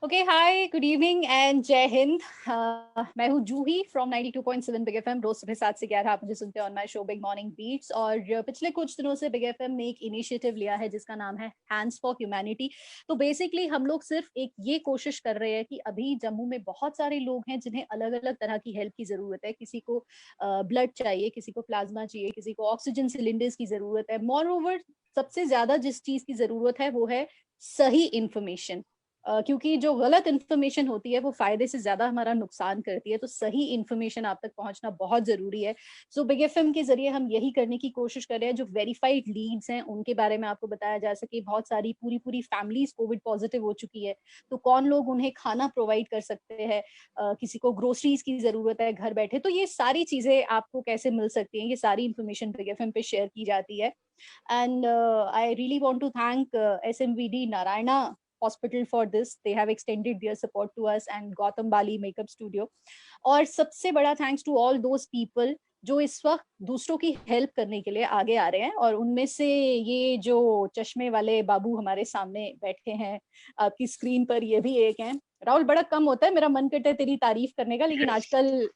Okay, hi, good evening and Jai Hind. मैं हूँ Juhi from 92.7 big FM. रोज सुबह 7 से 11 आप मुझे सुनते हैं on my show big morning beats. और पिछले कुछ दिनों से बिग एफएम ने एक इनिशिएटिव लिया है जिसका नाम है हैंड्स फॉर ह्यूमैनिटी। तो बेसिकली हम लोग सिर्फ एक ये कोशिश कर रहे हैं कि अभी जम्मू में बहुत सारे लोग हैं जिन्हें अलग अलग तरह की हेल्प की जरूरत है। किसी को ब्लड चाहिए, किसी को प्लाज्मा चाहिए, किसी को ऑक्सीजन सिलेंडर्स की जरूरत है। मोर ओवर, सबसे ज्यादा जिस चीज की जरूरत है वो है सही इंफॉर्मेशन। क्योंकि जो गलत इन्फॉर्मेशन होती है वो फायदे से ज्यादा हमारा नुकसान करती है। तो सही इन्फॉर्मेशन आप तक पहुंचना बहुत जरूरी है। सो बिग एफएम के जरिए हम यही करने की कोशिश कर रहे हैं। जो वेरीफाइड लीड्स हैं उनके बारे में आपको बताया जा सके। बहुत सारी पूरी पूरी फैमिलीज कोविड पॉजिटिव हो चुकी है, तो कौन लोग उन्हें खाना प्रोवाइड कर सकते हैं, किसी को ग्रोसरीज की जरूरत है घर बैठे, तो ये सारी चीजें आपको कैसे मिल सकती हैं, ये सारी इन्फॉर्मेशन बिग एफएम पे शेयर की जाती है। And I really want to thank SMVD Narayana Hospital for this. They have extended their support to us, and Gotham Bali Makeup Studio. और सबसे बड़ा thanks to all those people जो इस वक्त दूसरों की हेल्प करने के लिए आगे आ रहे हैं। और उनमें से ये जो चश्मे वाले बाबू हमारे सामने बैठे हैं आपकी स्क्रीन पर, ये भी एक हैं। राहुल, बड़ा कम होता है, मेरा मन करता है तेरी तारीफ करने का, लेकिन आजकल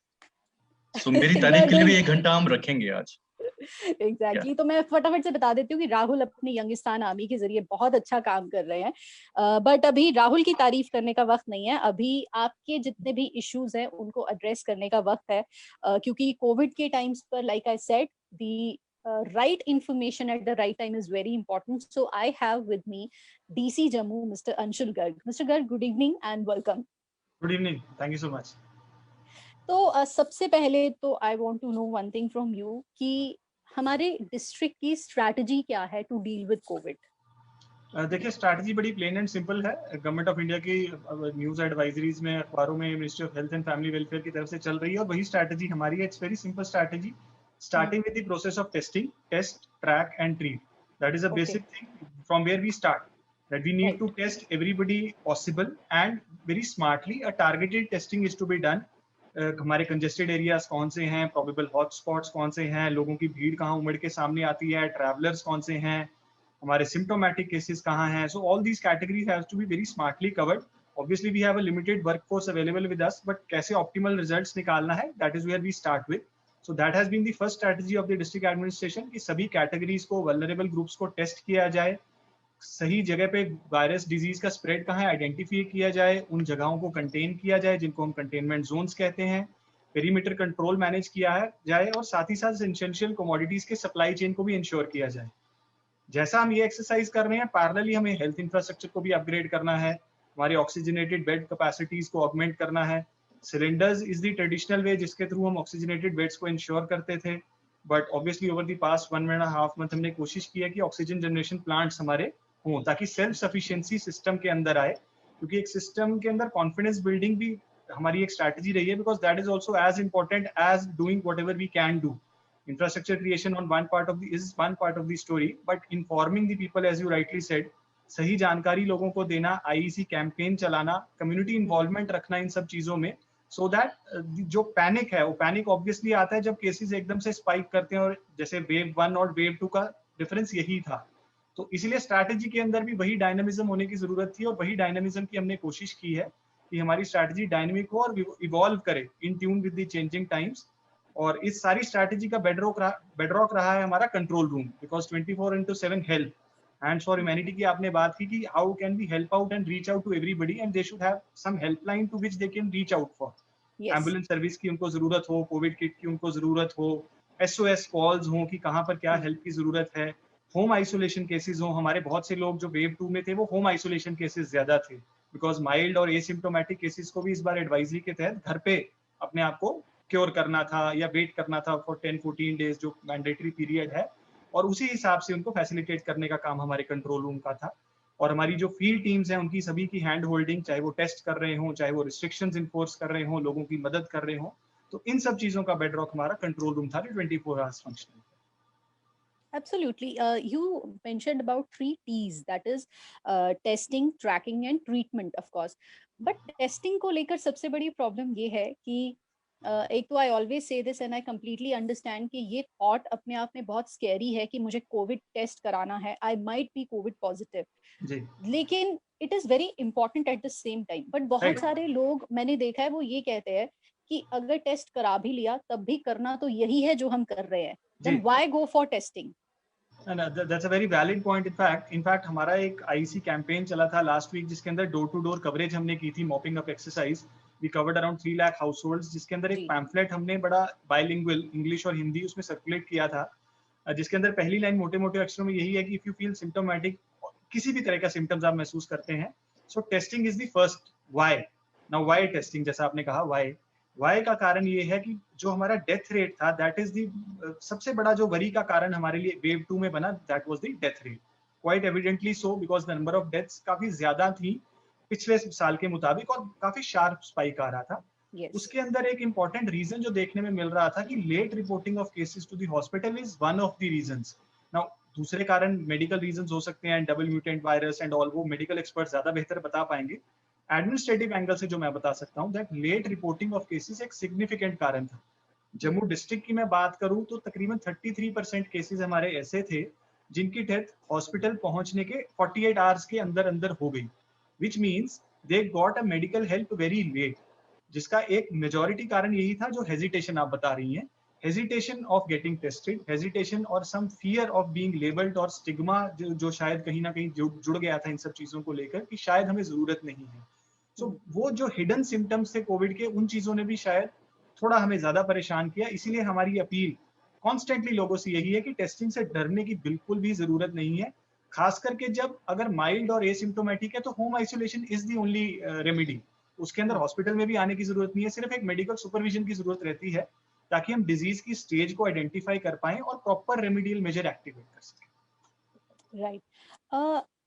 सो मेरी यू आर तारीफ के लिए भी डूइंग 1 घंटा हम रखेंगे आज। क्या? एग्जैक्टली। तो मैं फटाफट से बता देती हूँ कि राहुल अपनी यंगिस्तान आर्मी के जरिए बहुत अच्छा काम कर रहे हैं। बट अभी राहुल की तारीफ करने का वक्त नहीं है। अभी आपके जितने भी इश्यूज हैं उनको एड्रेस करने का वक्त है। क्योंकि कोविड के टाइम्स पर, like I said, the right information at the right time is very important. So I have with me DC Jammu, Mr. Anshul Garg. Mr. Garg, good evening and welcome. Good evening, thank you so much. तो सबसे पहले तो I want to know one thing from you कि हमारे district की strategy क्या है to deal with Covid. देखिए, स्ट्रैटेजी बड़ी प्लेन एंड सिंपल है। गवर्नमेंट ऑफ इंडिया की न्यूज एडवाइजरीज में, अखबारों में Ministry of Health and Family Welfare की तरफ से चल रही है, और वही स्ट्रैटेजी हमारी है। It's very simple strategy, starting with the process of testing, test, track and treat. That is a okay, basic thing from where we start, that we need to right. test everybody possible and very smartly. A targeted testing is to be done. हमारे congested areas कौन से हैं, probable hotspots कौन से हैं, लोगों की भीड़ कहाँ उमड़ के सामने आती है, ट्रैवलर्स कौन से हैं, हमारे सिम्टोमेटिक केसेस कहाँ हैं. So all these categories have to be very smartly covered. Obviously we have a limited workforce available with us, but कैसे ऑप्टिमल रिजल्ट्स निकालना है, that is where we start with. So that has been the first strategy of the district administration कि सभी categories को, vulnerable groups को test किया जाए, सही जगह पे वायरस डिजीज का स्प्रेड कहाँ है आइडेंटिफाई किया जाए, उन जगहों को कंटेन किया जाए जिनको हम कंटेनमेंट जोन्स कहते हैं, पेरीमीटर कंट्रोल मैनेज किया है जाए, और साथ ही साथ एसेंशियल कमोडिटीज के सप्लाई चेन को भी इंश्योर किया जाए. जैसा हम ये एक्सरसाइज कर रहे हैं, पैरेलली हमें हेल्थ इंफ्रास्ट्रक्चर को भी अपग्रेड करना है, हमारी ऑक्सीजनेटेड बेड कैपेसिटीज को ऑगमेंट करना है. Cylinders is the traditional way जिसके थ्रू हम ऑक्सीजनेटेड बेड्स को इंश्योर करते थे, but obviously over the past 1.5 month हमने कोशिश की है कि ऑक्सीजन जनरेशन प्लांट्स हमारे हों ताकि सेल्फ सफिशिएंसी सिस्टम के अंदर आए. क्योंकि एक सिस्टम के अंदर कॉन्फिडेंस बिल्डिंग भी हमारी एक स्ट्रैटेजी रही है, because that is also as important as doing whatever we can do. Infrastructure creation on one part of the is one part of the story, but informing the people, as you rightly said, सही जानकारी लोगों को देना, IEC campaign चलाना, community involvement रखना इन सब चीजों में, सो दैट जो पैनिक है, वो पैनिक ऑब्वियसली आता है जब केसेस एकदम से स्पाइक करते हैं, और जैसे वेव 1 और वेव 2 का डिफरेंस यही था. तो इसीलिए स्ट्रैटेजी के अंदर भी वही डायनामिज्म होने की जरूरत थी, और वही डायनामिज्म की हमने कोशिश की है कि हमारी स्ट्रैटेजी डायनेमिक हो और इवॉल्व करे in tune with the changing times. और इस सारी स्ट्रैटेजी का बेडरॉक रहा है हमारा control room, because 24/7 help. Hands for humanity की आपने बात की कि how can we help out and reach out to everybody, and they should have some helpline to which they can reach out for. Yes. Ambulance service की उनको जरूरत हो, Covid kit की उनको जरूरत हो, एसओएस कॉल्स हो कि कहाँ पर क्या हेल्प की जरूरत है, होम आइसोलेशन केसेस हो. हमारे बहुत से लोग जो वेव 2 में थे वो होम आइसोलेशन केसेस ज्यादा थे, बिकॉज माइल्ड और एसिम्टोमेटिक केसेस को भी इस बार एडवाइजरी के तहत घर पे अपने आप को क्योर करना था या वेट करना था फॉर 10-14 डेज जो मैंडेटरी पीरियड है, और उसी हिसाब से उनको फैसिलिटेट करने का काम हमारे कंट्रोल रूम का था. और हमारी जो फील्ड टीम्स हैं उनकी सभी की हैंड होल्डिंग, चाहे वो टेस्ट कर रहे हों, चाहे वो रिस्ट्रिक्शंस इन्फोर्स कर रहे हों, लोगों की मदद कर रहे हों, तो इन सब चीजों का बेडरॉक हमारा कंट्रोल रूम था जो 24 hours functional. Absolutely. You mentioned about three T's, that is testing, tracking and treatment, of course. But testing को लेकर सबसे बड़ी प्रॉब्लम ये है कि एक तो I always say this and I completely understand कि ये थॉट अपने आप में बहुत स्कैरी है कि मुझे कोविड टेस्ट कराना है, I might be COVID positive. जी. लेकिन it is very important at the same time. But बहुत सारे लोग मैंने देखा है वो ये कहते हैं कि अगर टेस्ट करा भी लिया तब भी करना तो यही है जो हम कर रहे हैं, then why go for testing? That's a very valid point. In fact हमारा एक IEC कैंपेन चला था लास्ट वीक जिसके अंदर डोर टू डोर कवरेज हमने की थी, mopping up exercise. We covered around 3 lakh households, जिसके अंदर एक पैम्फलेट हमने बड़ा बाइलिंगुअल इंग्लिश और हिंदी उसमें सर्कुलेट किया था, जिसके अंदर पहली लाइन मोटे मोटे अक्षरों में यही है कि इफ यू फील सिम्टोमेटिक, किसी भी तरह का सिम्टम्स आप महसूस करते हैं, सो testing is the first. Why? Now why testing, जैसा आपने कहा व्हाई का कारण ये है कि जो हमारा डेथ रेट था, दैट इज द सबसे बड़ा जो वरी का कारण हमारे लिए वेव 2 में बना, that was the death rate. Quite evidently so, because the number of deaths काफी ज्यादा थी पिछले साल के मुताबिक और काफी शार्प स्पाइक आ रहा था. उसके अंदर एक इंपॉर्टेंट रीजन जो देखने में मिल रहा था कि late reporting of cases to the hospital is one of the reasons. Now दूसरे कारण मेडिकल रीजंस हो सकते हैं, double mutant virus and all, वो मेडिकल एक्सपर्ट ज्यादा बेहतर बता पाएंगे. एडमिनिस्ट्रेटिव एंगल से जो मैं बता सकता हूं, that late reporting of cases एक सिग्निफिकेंट कारण था. जम्मू डिस्ट्रिक्ट की मैं बात करूं तो तकरीबन 33% केसेस हमारे ऐसे थे जिनकी डेथ हॉस्पिटल पहुंचने के 48 आवर्स के अंदर अंदर हो गई, which means they got a medical help very late. जिसका एक मेजॉरिटी कारण यही था जो हेजिटेशन आप बता रही हैं, hesitation of getting tested, hesitation और some fear of being labelled, और स्टिग्मा जो शायद कहीं ना कहीं जुड़ गया था इन सब चीजों को लेकर कि शायद हमें जरूरत नहीं है. सो वो जो हिडन सिम्टम्स थे कोविड के, उन चीजों ने भी शायद थोड़ा हमें ज्यादा परेशान किया. इसीलिए हमारी अपील कॉन्स्टेंटली लोगों से यही है कि टेस्टिंग से डरने की बिल्कुल भी जरूरत नहीं है. खास करके जब अगर माइल्ड और एसिम्टोमेटिक है तो home isolation is the only remedy. उसके अंदर हॉस्पिटल में भी आने की जरूरत नहीं है, सिर्फ एक मेडिकल सुपरविजन की जरूरत रहती है ताकि हम डिजीज की स्टेज को आइडेंटिफाई कर पाएं और प्रॉपर रेमेडियल मेजर एक्टिवेट कर सकें. राइट.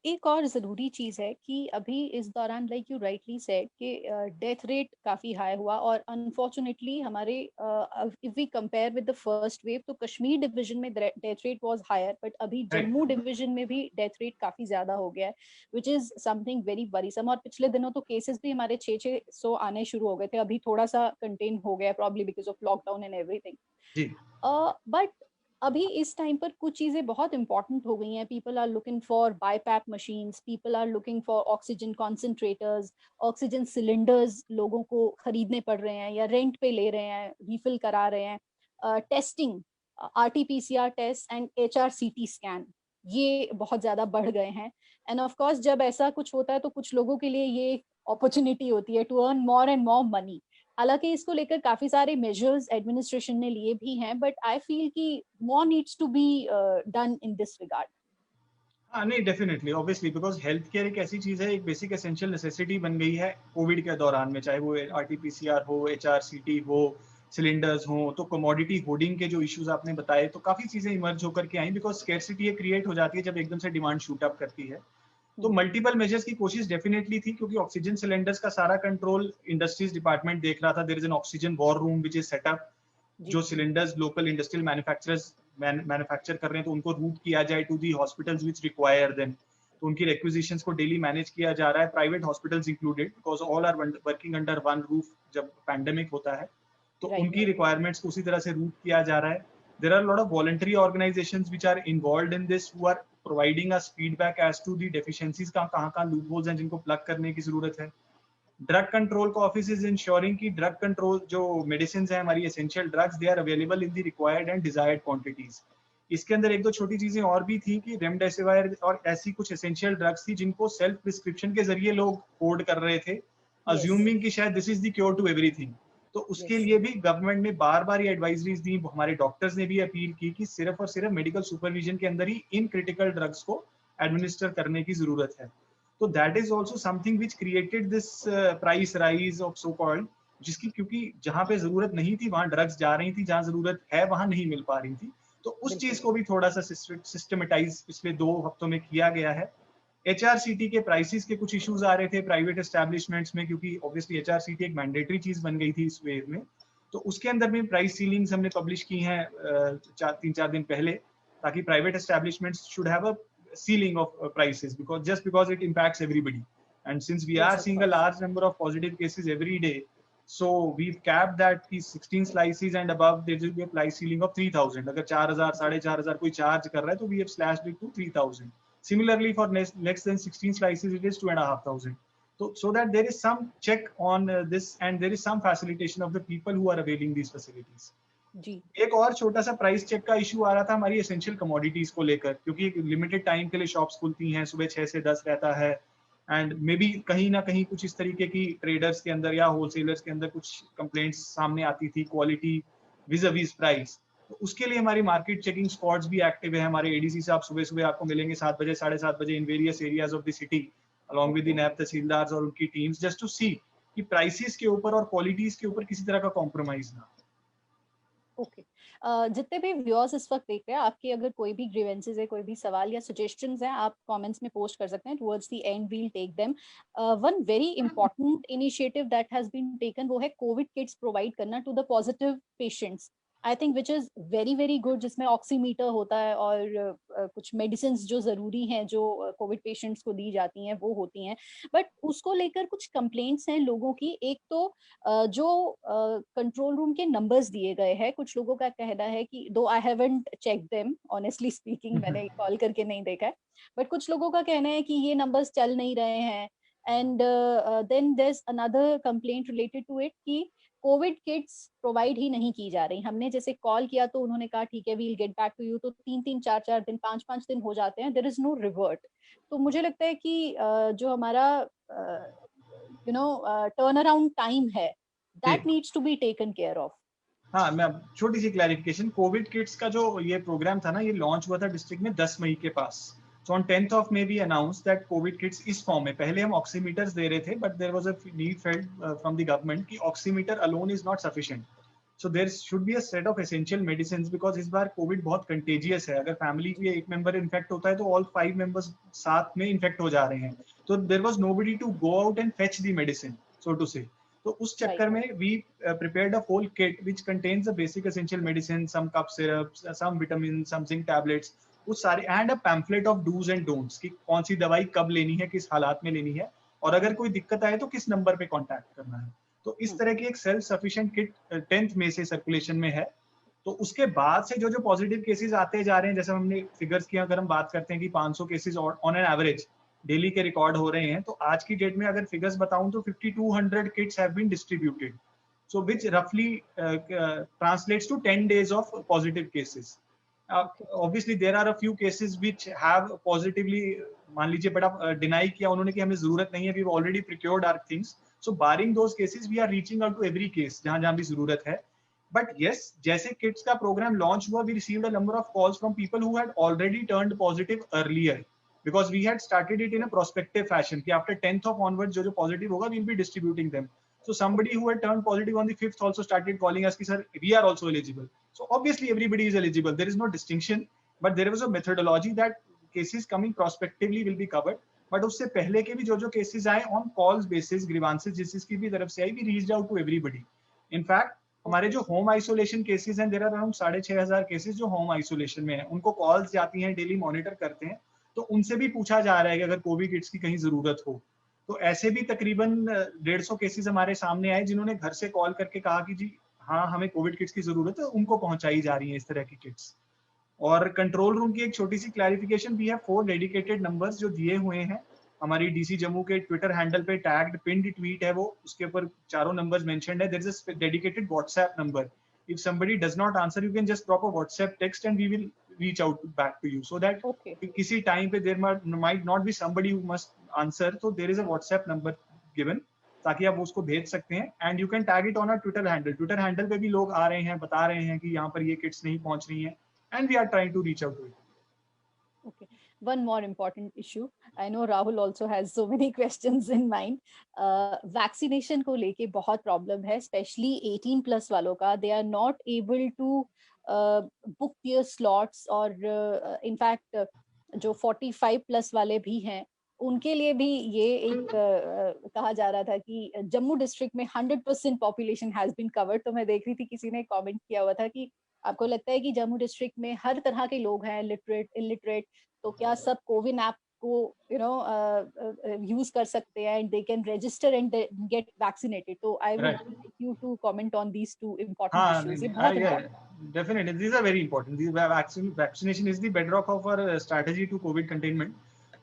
एक और ज़रूरी चीज़ है कि अभी इस दौरान लाइक यू राइटली सेड कि डेथ रेट काफ़ी हाई हुआ और अनफॉर्चुनेटली हमारे if we compare with the first wave तो कश्मीर डिवीजन में death rate was higher, but अभी जम्मू डिवीजन में भी डेथ रेट काफ़ी ज़्यादा हो गया है, which is something very worrisome. और पिछले दिनों तो केसेस भी हमारे 600 आने शुरू हो गए थे, अभी थोड़ा सा कंटेन हो गया probably because of lockdown and everything. But अभी इस टाइम पर कुछ चीजें बहुत इंपॉर्टेंट हो गई हैं. People are looking for BiPAP machines, people are looking for oxygen concentrators, oxygen cylinders लोगों को खरीदने पड़ रहे हैं या रेंट पे ले रहे हैं, रिफिल करा रहे हैं. Testing, RT-PCR test and HRCT scan, ये बहुत ज्यादा बढ़ गए हैं. एंड ऑफ कोर्स जब ऐसा कुछ होता है तो कुछ लोगों के लिए ये अपॉर्चुनिटी होती है to earn more and more money. हालांकि इसको लेकर काफी सारे मेजर्स एडमिनिस्ट्रेशन ने लिए भी हैं, बट आई फील कि more needs to be done in this regard. हाँ नहीं, definitely, obviously, because health care एक ऐसी चीज है, एक बेसिक एसेंशियल नेसेसिटी बन गई है कोविड के दौरान में, चाहे वो RT-PCR हो, HRCT हो, सिलेंडर्स हो. तो कमोडिटी होर्डिंग के जो इश्यूज आपने बताए, तो काफी चीजें इमर्ज होकर के आई बिकॉज स्कैरसिटी क्रिएट हो जाती है जब एकदम से डिमांड शूट अप करती है. तो मल्टीपल मेजर्स की कोशिश डेफिनेटली थी, क्योंकि ऑक्सीजन सिलेंडर्स का सारा कंट्रोल इंडस्ट्रीज डिपार्टमेंट देख रहा था. There is an oxygen war room which is set up. जो cylinders local industrial manufacturers manufacture कर रहे हैं तो उनको रूट किया जाए to the hospitals which require them. तो उनकी रिक्विजिशंस को डेली मैनेज किया जा रहा है, private hospitals included, because all are working under one roof जब पैंडेमिक होता है. तो उनकी रिक्वायरमेंट्स को उसी तरह से रूट किया जा रहा है. There are a lot of voluntary organizations which are involved in this who are providing us feedback as to the deficiencies कहाँ loopholes हैं जिनको plug करने की जरूरत है. ड्रग कंट्रोल का ऑफिस इज इंश्योरिंग कि ड्रग कंट्रोल जो मेडिसिन है हमारी essential drugs, they are available in the required and desired quantities. इसके अंदर एक दो छोटी चीजें और भी थी कि रेमडेसिविर और ऐसी कुछ एसेंशियल ड्रग्स थी जिनको सेल्फ प्रिस्क्रिप्शन के जरिए लोग होर्ड कर रहे थे, अज्यूमिंग कि शायद this is the cure to everything. तो उसके लिए भी गवर्नमेंट ने बार बार ये एडवाइजरीज दी, हमारे डॉक्टर्स ने भी अपील की कि सिर्फ और सिर्फ मेडिकल सुपरविजन के अंदर ही इन क्रिटिकल ड्रग्स को एडमिनिस्टर करने की जरूरत है. तो that is also something which created this price rise of so called, जिसकी क्योंकि जहां पे जरूरत नहीं थी वहां ड्रग्स जा रही थी, जहां जरूरत है वहां नहीं मिल पा रही थी. तो उस चीज को भी थोड़ा सा सिस्टमेटाइज पिछले 2 हफ्तों में किया गया है. HRCT के प्राइसेस के कुछ इश्यूज आ रहे थे प्राइवेट एस्टैब्लिशमेंट्स में, क्योंकि ऑब्वियसली HRCT एक मैंडेटरी चीज बन गई थी इस वेव में. तो उसके अंदर भी प्राइस सीलिंग्स हमने पब्लिश की हैं 3-4 दिन पहले, ताकि private establishments should have a ceiling of prices because it impacts everybody, and since we are seeing a large number of positive cases every day, so we've capped that these 16 slices and above there will be a price ceiling of 3000. अगर 4000 4,500 कोई charge कर रहा है तो we have slashed it to 3000. Similarly, for less than 16 slices, it is 2,500. So that there is some check on this, and there is some facilitation of the people who are availing these facilities. जी. एक और छोटा सा price check का issue आ रहा था हमारी essential commodities को लेकर, क्योंकि लिमिटेड टाइम के लिए शॉप्स खुलती हैं, सुबह 6 से 10 रहता है, एंड मे बी कहीं ना कहीं कुछ इस तरीके की ट्रेडर्स के अंदर या होलसेलर्स के अंदर कुछ कंप्लेंट्स सामने आती थी क्वालिटी विज़ प्राइस। तो उसके लिए हमारी मार्केट चेकिंग स्क्वाड्स भी एक्टिव है। हमारे एडीसी साहब सुबह सुबह आपको मिलेंगे 7 बजे 7:30 बजे in various areas of the city along with the naib tehsildars और उनकी टीम्स, जस्ट टू सी कि प्राइसेस के ऊपर और क्वालिटीज के ऊपर किसी तरह का कॉम्प्रोमाइज ना। ओके, जितने भी व्यूअर्स इस वक्त देख रहे हैं, आपके अगर कोई भी ग्रीवेंसेस है, कोई भी सवाल या सजेशंस हैं, आप कमेंट्स में पोस्ट कर सकते हैं। Towards the end we'll take them. One very important initiative that has been taken वो है कोविड किट्स प्रोवाइड करना to the positive patients, I think which is very very good, जिसमें ऑक्सीमीटर होता है और कुछ मेडिसिन जो जरूरी हैं जो कोविड पेशेंट्स को दी जाती हैं वो होती हैं। बट उसको लेकर कुछ कंप्लेंट्स हैं लोगों की। एक तो जो कंट्रोल रूम के नंबर्स दिए गए हैं, कुछ लोगों का कहना है कि though I haven't check them honestly speaking, मैंने कॉल करके नहीं देखा है, बट कुछ लोगों का कहना है कि ये नंबर्स चल नहीं रहे हैं। And then there is another complaint related to it कि कोविड किट्स प्रोवाइड ही नहीं की जा रही। हमने जैसे कॉल किया तो उन्होंने कहा ठीक है we'll get back to you, तो 3-3 4-4 दिन 5-5 दिन हो जाते हैं, देयर इज नो रिवर्ट। तो मुझे लगता है कि जो हमारा टर्न अराउंड टाइम है, that needs to be taken care of. हाँ, मैं छोटी सी क्लैरिफिकेशन, कोविड किट्स का जो ये प्रोग्राम था ना, ये लॉन्च हुआ था डिस्ट्रिक्ट में 10 मई के पास। So on 10th of May we announced that Covid kits इस फॉर्म में, पहले हम ऑक्सीमीटर्स दे रहे थे, but there was a need felt from the government कि oximeter alone is not sufficient, so there should be a set of essential medicine, because इस बार कोविड बहुत कंटेजियस है। अगर फैमिली के एक मेंबर इन्फेक्ट होता है तो ऑल 5 मेंबर्स साथ में इन्फेक्ट हो जा रहे हैं, तो there was nobody to go out and fetch the medicine, so to say. तो उस चक्कर में we prepared a whole kit which contains the basic essential medicine, some cough syrups, some vitamins, some zinc tablets, उस सारे, and a pamphlet of do's and don'ts कि कौन सी दवाई कब लेनी है, किस हालात में लेनी है, और अगर कोई दिक्कत आए तो किस नंबर पे कांटेक्ट करना है। तो इस तरह की एक सेल्फ सफिशिएंट किट 10th में से सर्कुलेशन में है। तो उसके बाद से जो पॉजिटिव केसेस आते जा रहे हैं, जैसे हमने फिगर्स की अगर हम बात करते हैं कि 500 cases on an average daily के रिकॉर्ड हो रहे हैं, तो आज की डेट में अगर फिगर्स बताऊं तो 5200 kits have been distributed, so which roughly translates to 10 days of positive cases. Obviously there are a few cases which have positively, मान लीजिए बड़ा डिनाई किया उन्होंने कि हमें जरूरत नहीं है, we've already procured our things, so barring those cases we are reaching out to every case जहां जहां भी जरूरत है। But yes, जैसे किट्स का प्रोग्राम लॉन्च हुआ, we received a number of calls from people who had already turned positive earlier, because we had started it in a prospective fashion कि after 10th of onwards जो positive होगा we'll be distributing them. So somebody who had turned positive on the 5th also started calling us कि sir we are also eligible. So obviously everybody is eligible, there is no distinction, but there was a methodology that cases coming prospectively will be covered. But उससे पहले के भी जो cases आए on calls basis, grievances जिसकी भी तरफ से आई, we reached out to everybody. In fact हमारे जो होम आइसोलेशन केसेस हैं, देयर आर अराउंड 6500 केसेस जो होम आइसोलेशन में है, उनको कॉल्स जाती हैं, डेली मॉनिटर करते हैं, तो उनसे भी पूछा जा रहा है कि अगर कोविड किट्स की कहीं जरूरत हो। तो ऐसे भी तकरीबन 150 केसेस हमारे सामने आए जिन्होंने घर से कॉल करके कहा कि जी हाँ हमें कोविड किट्स की जरूरत है, उनको पहुंचाई जा रही है इस तरह की किट्स। और कंट्रोल रूम की एक छोटी सी क्लैरिफिकेशन भी है, 4 डेडिकेटेड नंबर्स जो दिए हुए हैं हमारी डीसी जम्मू के ट्विटर हैंडल पे टैग्ड पिन्ड ट्वीट है, वो उसके ऊपर 4 नंबर्स मेंशन्ड है। There is a dedicated WhatsApp number, if somebody does not answer you can just drop a WhatsApp text and we will reach out back to you, so that किसी time पे there might not be somebody who must answer, so there is a WhatsApp number given ताकि आप उसको भेज सकते हैं, and you can tag it on our Twitter handle. Twitter handle पे भी लोग आ रहे हैं, बता रहे हैं कि यहाँ पर ये किट्स नहीं पहुंच रही हैं, and we are trying to reach out to it. Okay, one more important issue. I know Rahul also has so many questions in mind. Vaccination को लेके बहुत problem है, especially 18+ वालों का. They are not able to book their slots, और in fact जो 45+ वाले भी हैं उनके लिए भी ये एक कहा जा रहा था कि जम्मू डिस्ट्रिक्ट में 100% पॉपुलेशन हैज बीन कवर्ड। तो मैं देख रही थी किसी ने कमेंट किया हुआ था कि आपको लगता है कि जम्मू डिस्ट्रिक्ट में हर तरह के लोग हैं, लिटरेट, इलिटरेट, तो क्या सब कोविन ऐप को यूज कर सकते हैं and they can register and get vaccinated? तो I would like you to comment on these two important issues. ये बहुत इंपॉर्टेंट है। Definitely, these are very important. Vaccination is the bedrock of our strategy to COVID containment.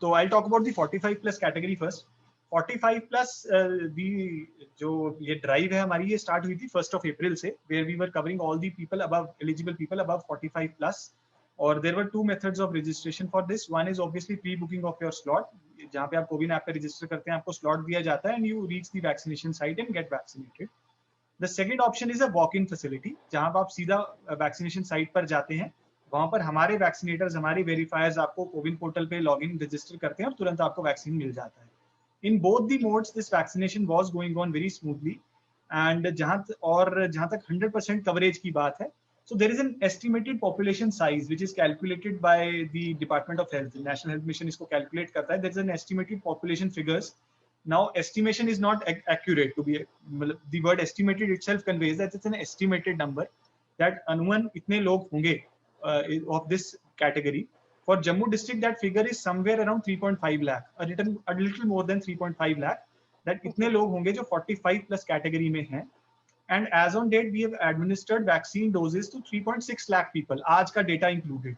तो I'll talk about the 45 plus category first. 45 plus जो ये drive है हमारी, ये start हुई थी 1st of April से, where we were covering all the people above, eligible people above 45 plus. और there were two methods of registration for this. One is obviously pre-booking of your slot, जहाँ पे आप CoWIN app पे register करते हैं, आपको slot दिया जाता है and you reach the vaccination site and get vaccinated. The second option is a walk-in facility, जहाँ पर आप सीधा वैक्सीनेशन साइट पर जाते हैं, वहां पर हमारे वैक्सीनेटर्स, हमारे वेरीफायर्स आपको कोविन पोर्टल पे लॉगिन रजिस्टर करते हैं और तुरंत आपको वैक्सीन मिल जाता है. In both the modes, this vaccination was going on very smoothly, and जहाँ तक 100% coverage की बात है, so there is an estimated population size which is calculated by the Department of Health. National Health Mission इसको calculate करता है. There is an estimated population figures. Now estimation is not accurate. To be the word estimated itself conveys that it's an estimated number, that अनुमान इतने लोग होंगे of this category. For Jammu district, that figure is somewhere around 3.5 lakh, a little more than 3.5 lakh. That इतने लोग होंगे जो 45 plus category में हैं. And as on date, we have administered vaccine doses to 3.6 lakh people. आज का data included.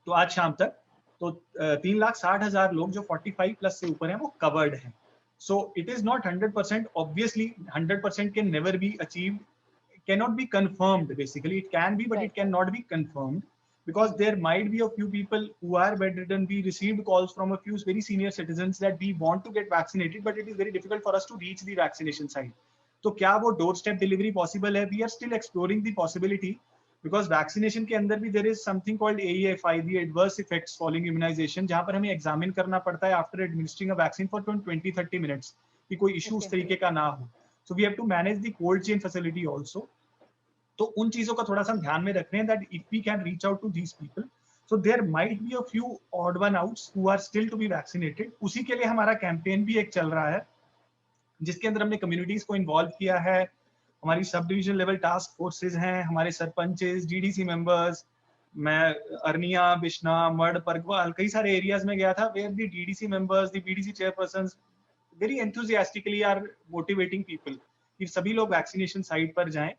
तो आज शाम तक तो 3,60,000 लोग जो 45 plus से ऊपर हैं वो covered हैं. So it is not 100%. Obviously, 100% can never be achieved. Cannot be confirmed. Basically, it can be, but it cannot be confirmed. Because there might be a few people who are bedridden. We received calls from a few very senior citizens that we want to get vaccinated, but it is very difficult for us to reach the vaccination site. तो क्या वो doorstep delivery possible है? We are still exploring the possibility, because vaccination के अंदर भी there is something called AEFI, the adverse effects following immunization, जहाँ पर हमें examine करना पड़ता है after administering a vaccine for 20-30 minutes कि कोई issue उस तरीके का ना हो. So we have to manage the cold chain facility also. तो उन चीजों का थोड़ा सा ध्यान में रख रहे हैं, that if we can reach out to these people, so there might be a few odd one outs who are still to be vaccinated. उसी के लिए हमारा कैंपेन भी एक चल रहा है, जिसके अंदर हमने कम्युनिटीज को इन्वॉल्व किया है. हमारी sub division level task forces हैं, हमारे सरपंचेस, डीडीसी मेंबर्स, मैं अरनिया, बिश्ना, मर्ड, परगवाल, कई सारे एरियाज में गया था, where the DDC members, the BDC chairpersons very enthusiastically are motivating people कि सभी लोग वैक्सीनेशन साइट पर जाएं.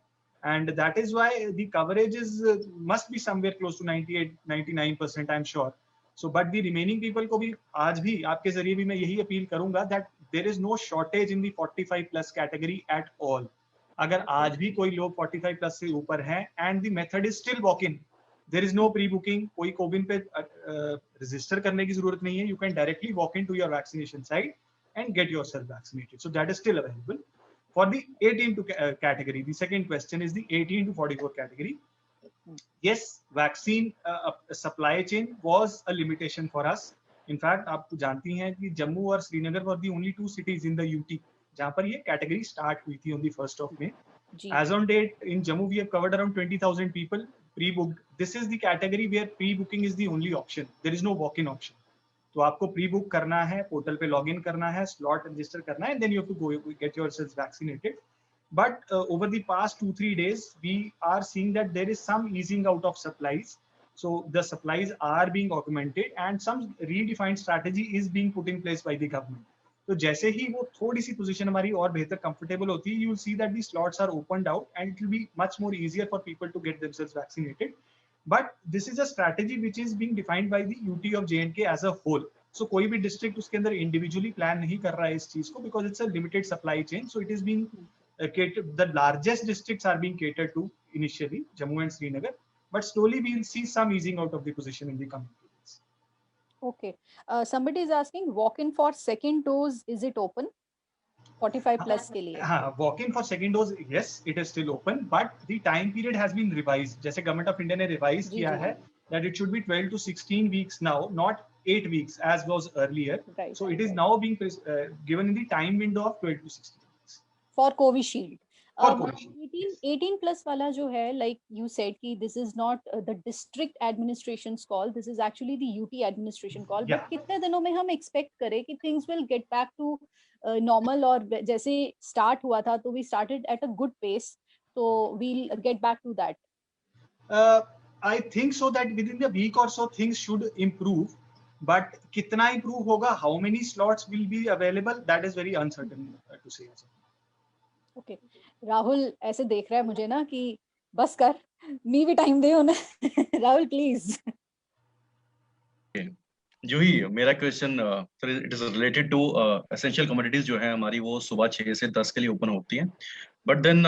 And that is why the coverage is must be somewhere close to 98-99%, I'm sure. So, but the remaining people को भी आज भी आपके जरिए भी मैं यही अपील करूंगा that there is no shortage in the 45 plus category at all. अगर आज भी कोई लोग 45 plus से ऊपर हैं and the method is still walk-in, there is no pre-booking, कोई कोविन पे register करने की जरूरत नहीं है. You can directly walk into your vaccination site and get yourself vaccinated. So that is still available. For the 18 to category, the second question is the 18 to 44 category. Yes, vaccine supply chain was a limitation for us. In fact, आप जानती हैं कि जम्मू और Srinagar were the only two cities in the UT जहाँ पर ये category start हुई थी on the 1st of May. As on date, in Jammu we have covered around 20,000 people pre-booked. This is the category where pre-booking is the only option. There is no walk-in option. तो आपको pre book करना है, portal पे login करना है, slot register करना है, then you have to go get yourself vaccinated. But over the past 2-3 days we are seeing that there is some easing out of supplies. So the supplies are being augmented and some redefined strategy is being put in place by the government. तो जैसे ही वो थोड़ी सी position हमारी और बेहतर comfortable होती है, you will see that the slots are opened out and it will be much more easier for people to get themselves vaccinated. But this is a strategy which is being defined by the UT of J&K as a whole. So कोई भी district उसके अंदर individually plan नहीं कर रहा है इस चीज को, because it's a limited supply chain. So it is being catered. The largest districts are being catered to initially, Jammu and Srinagar. But slowly we will see some easing out of the position in the coming days. Okay. Somebody is asking, walk-in for second dose, is it open? 45 plus के लिए. हाँ, walk-in for second dose, yes, it is still open, but the time period has been revised. जैसे Government of India ने revise किया है that it should be 12 to 16 weeks now, not 8 weeks as was earlier. Right. So it is now being given in the time window of 12 to 16 weeks. For Covishield. 18 plus वाला जो है, like you said कि this is not the district administration's call, this is actually the UT administration call. But कितने दिनों में हम expect करें कि things will get back to normal, और जैसे start हुआ था तो we started at a good pace, so we'll get back to that. I think so that within the week or so things should improve, but कितना improve होगा, how many slots will be available, that is very uncertain to say. Okay. Rahul ऐसे देख रहा है मुझे ना कि बस कर, मी भी टाइम दे उन्हें. राहुल प्लीज. जो ही मेरा question sir, it is related to essential commodities जो है हमारी, वो सुबह 6 से 10 के लिए ओपन होती हैं। बट देन